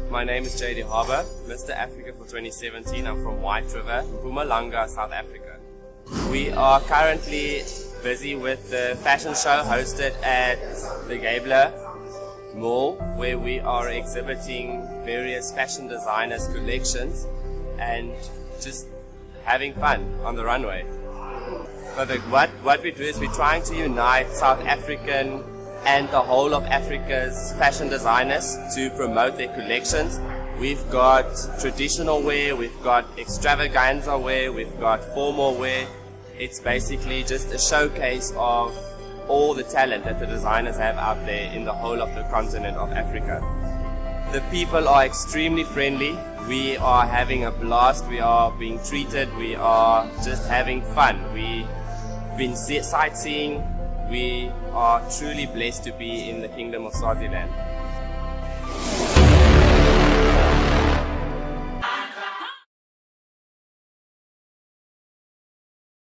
My name is JD Harbour, Mr. Africa for 2017. I'm from White River, Mpumalanga, South Africa. We are currently busy with the fashion show hosted at the Gabler Mall, where we are exhibiting various fashion designers' collections and just having fun on the runway. Perfect. What we do is we're trying to unite South African and the whole of Africa's fashion designers to promote their collections. We've got traditional wear, we've got extravaganza wear, we've got formal wear. It's basically just a showcase of all the talent that the designers have out there in the whole of the continent of Africa. The people are extremely friendly. We are having a blast. We are being treated. We are just having fun. We've been sightseeing. We are truly blessed to be in the Kingdom of Swaziland.